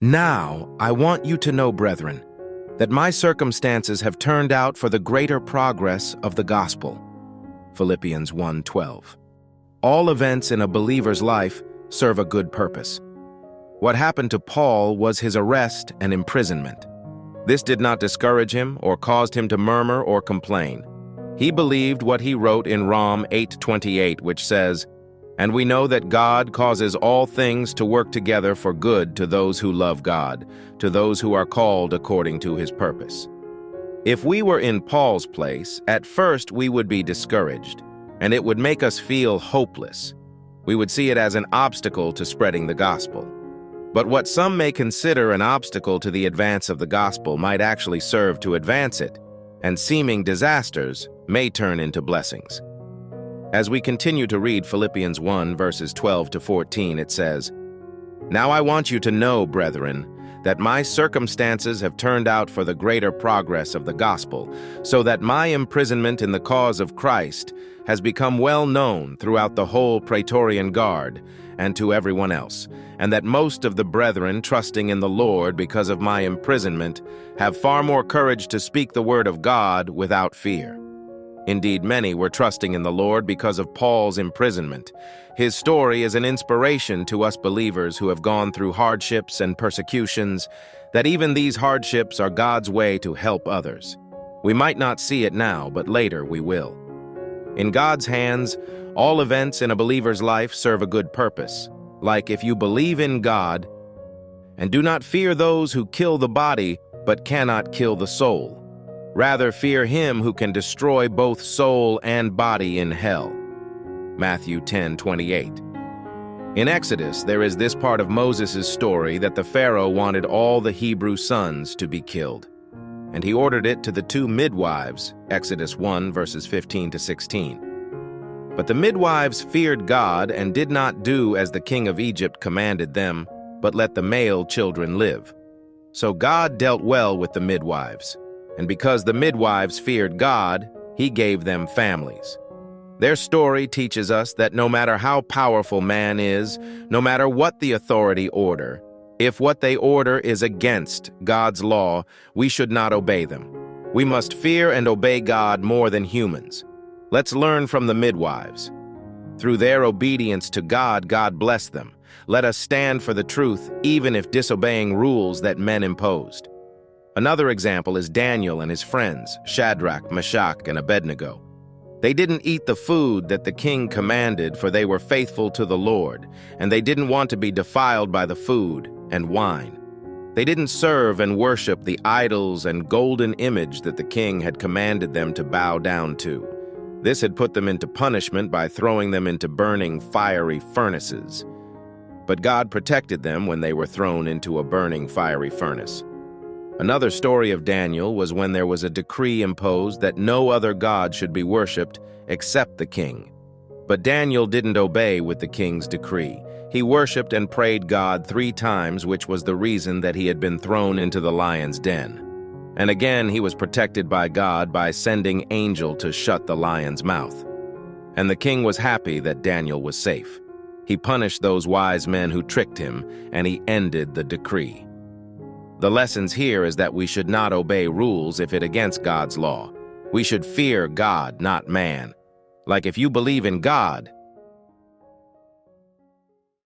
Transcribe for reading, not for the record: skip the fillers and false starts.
Now I want you to know, brethren, that my circumstances have turned out for the greater progress of the gospel. Philippians 1:12. All events in a believer's life serve a good purpose. What happened to Paul was his arrest and imprisonment. This did not discourage him or caused him to murmur or complain. He believed what he wrote in Rom 8:28, which says, "And we know that God causes all things to work together for good to those who love God, to those who are called according to his purpose." If we were in Paul's place, at first we would be discouraged, and it would make us feel hopeless. We would see it as an obstacle to spreading the gospel. But what some may consider an obstacle to the advance of the gospel might actually serve to advance it, and seeming disasters may turn into blessings. As we continue to read Philippians 1, verses 12 to 14, it says, "Now I want you to know, brethren, that my circumstances have turned out for the greater progress of the gospel, so that my imprisonment in the cause of Christ has become well known throughout the whole Praetorian Guard and to everyone else, and that most of the brethren trusting in the Lord because of my imprisonment have far more courage to speak the word of God without fear." Indeed, many were trusting in the Lord because of Paul's imprisonment. His story is an inspiration to us believers who have gone through hardships and persecutions, that even these hardships are God's way to help others. We might not see it now, but later we will. In God's hands, all events in a believer's life serve a good purpose. Like if you believe in God, and do not fear those who kill the body, but cannot kill the soul. Rather fear him who can destroy both soul and body in hell. Matthew 10:28. In Exodus, there is this part of Moses' story that the Pharaoh wanted all the Hebrew sons to be killed, and he ordered it to the two midwives, Exodus 1, verses 15 to 16. But the midwives feared God and did not do as the king of Egypt commanded them, but let the male children live. So God dealt well with the midwives. And because the midwives feared God, he gave them families. Their story teaches us that no matter how powerful man is, no matter what the authority order, if what they order is against God's law, we should not obey them. We must fear and obey God more than humans. Let's learn from the midwives. Through their obedience to God, God blessed them. Let us stand for the truth, even if disobeying rules that men imposed. Another example is Daniel and his friends, Shadrach, Meshach, and Abednego. They didn't eat the food that the king commanded, for they were faithful to the Lord, and they didn't want to be defiled by the food and wine. They didn't serve and worship the idols and golden image that the king had commanded them to bow down to. This had put them into punishment by throwing them into burning fiery furnaces. But God protected them when they were thrown into a burning fiery furnace. Another story of Daniel was when there was a decree imposed that no other god should be worshipped except the king. But Daniel didn't obey with the king's decree. He worshipped and prayed God 3 times, which was the reason that he had been thrown into the lion's den. And again he was protected by God by sending angel to shut the lion's mouth. And the king was happy that Daniel was safe. He punished those wise men who tricked him, and he ended the decree. The lessons here is that we should not obey rules if it against God's law. We should fear God, not man. Like if you believe in God,